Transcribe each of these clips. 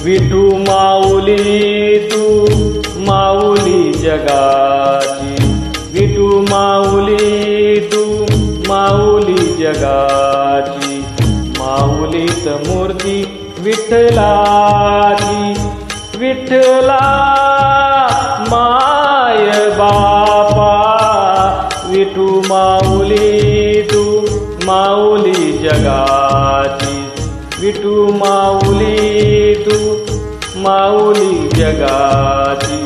विठू माऊली तू माऊली जगाची, विठू माऊली तू माऊली जगाची, माऊलीत मूर्ती विठ्ठलाची, विठ्ठला माय बापा, विठू माऊली तू माऊली जगाची, विठू माऊली तू माऊली जगाची,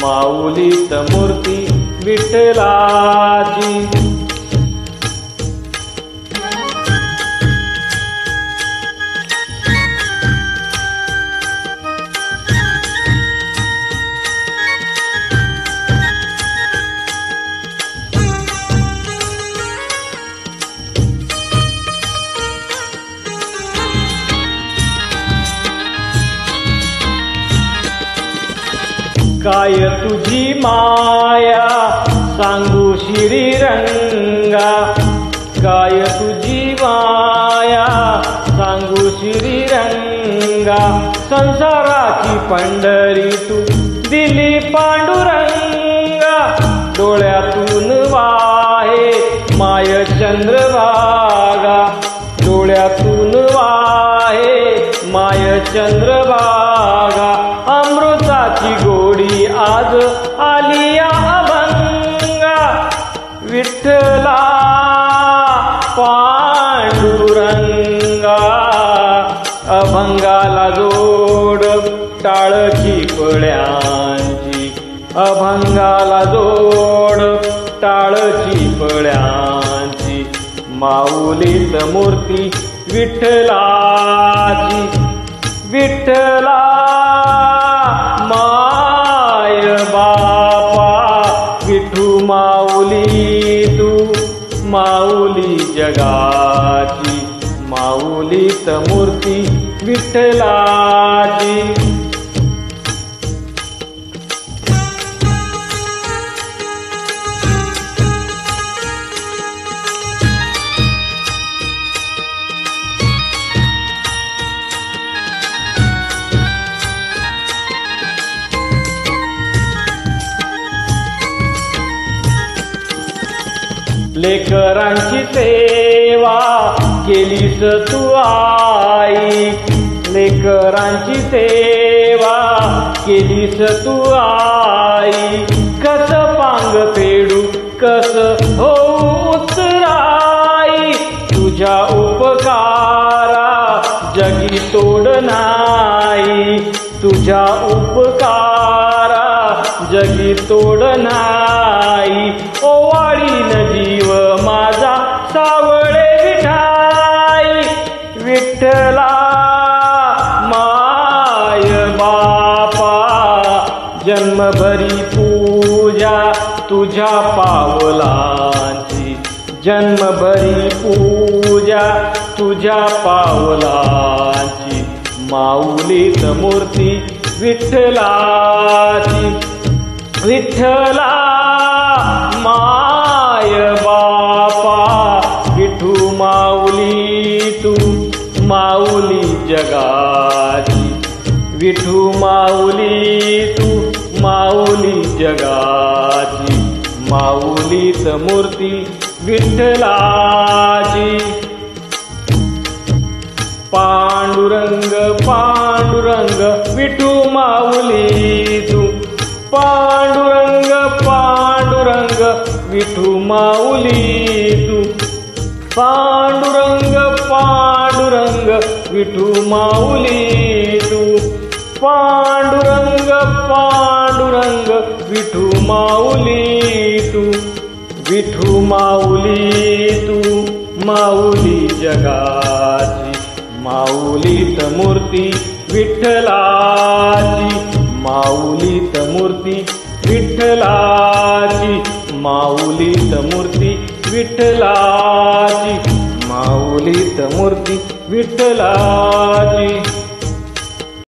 माऊलीत मूर्ती विठ्ठलाची. काय तुझी माया सांगू श्रीरंगा, काय तुझी माया सांगू श्रीरंगा, संसाराची पंढरी तू दिली पांडुरंगा, डोळ्यातून वाहे माय चंद्रभागा, डोळ्यातून वाहे माय चंद्रभागा, अमृताची गोडी आज आलिया अभंगा, विठ्ठला पांडुरंगा, अभंगाला जोड टाळची पळ्यांची, अभंगाला जोड टाळची पळ्यांची, माऊलीत मूर्ती विठ्ठलाची, विठ्ठला माय बापा, विठू माऊली तू माऊली जगाची, माऊलीत मूर्ती विठ्ठलाची. लेकरांची सेवा केलीस तू आई, लेकरांची सेवा केलीस तू आई, कस पांग फेडू कस होऊ उतराई, तुझ्या उपकारा जगी तोड नाही, तुझ्या उपकारा जगी तोड नाही, ओवाळीन जीव माझा सावळे विठाई, विठ्ठला माय बापा, जन्मभरी पूजा तुझ्या पावलांची, जन्मभरी पूजा तुझ्या पावलांची, माऊलीत मूर्ती विठ्ठलाची, विठ्ठला माय बापा, विठू माऊली तू माऊली जगाची, विठू माऊली तू माऊली जगाची, माऊलीत मूर्ती विठ्ठलाची. पांडुरंग पांडुरंग विठू माऊली तू, पांडुरंग पांडुरंग विठू माऊली तू, पांडुरंग पांडुरंग विठू माऊली तू, पांडुरंग पांडुरंग विठू माऊली तू, विठू माऊली तू माऊली जगाची, माऊलीत मूर्ती विठ्ठलाची, माऊलीत मूर्ती विठ्ठलाची, माऊलीत मूर्ती विठ्ठलाची, माऊलीत मूर्ती विठ्ठलाची.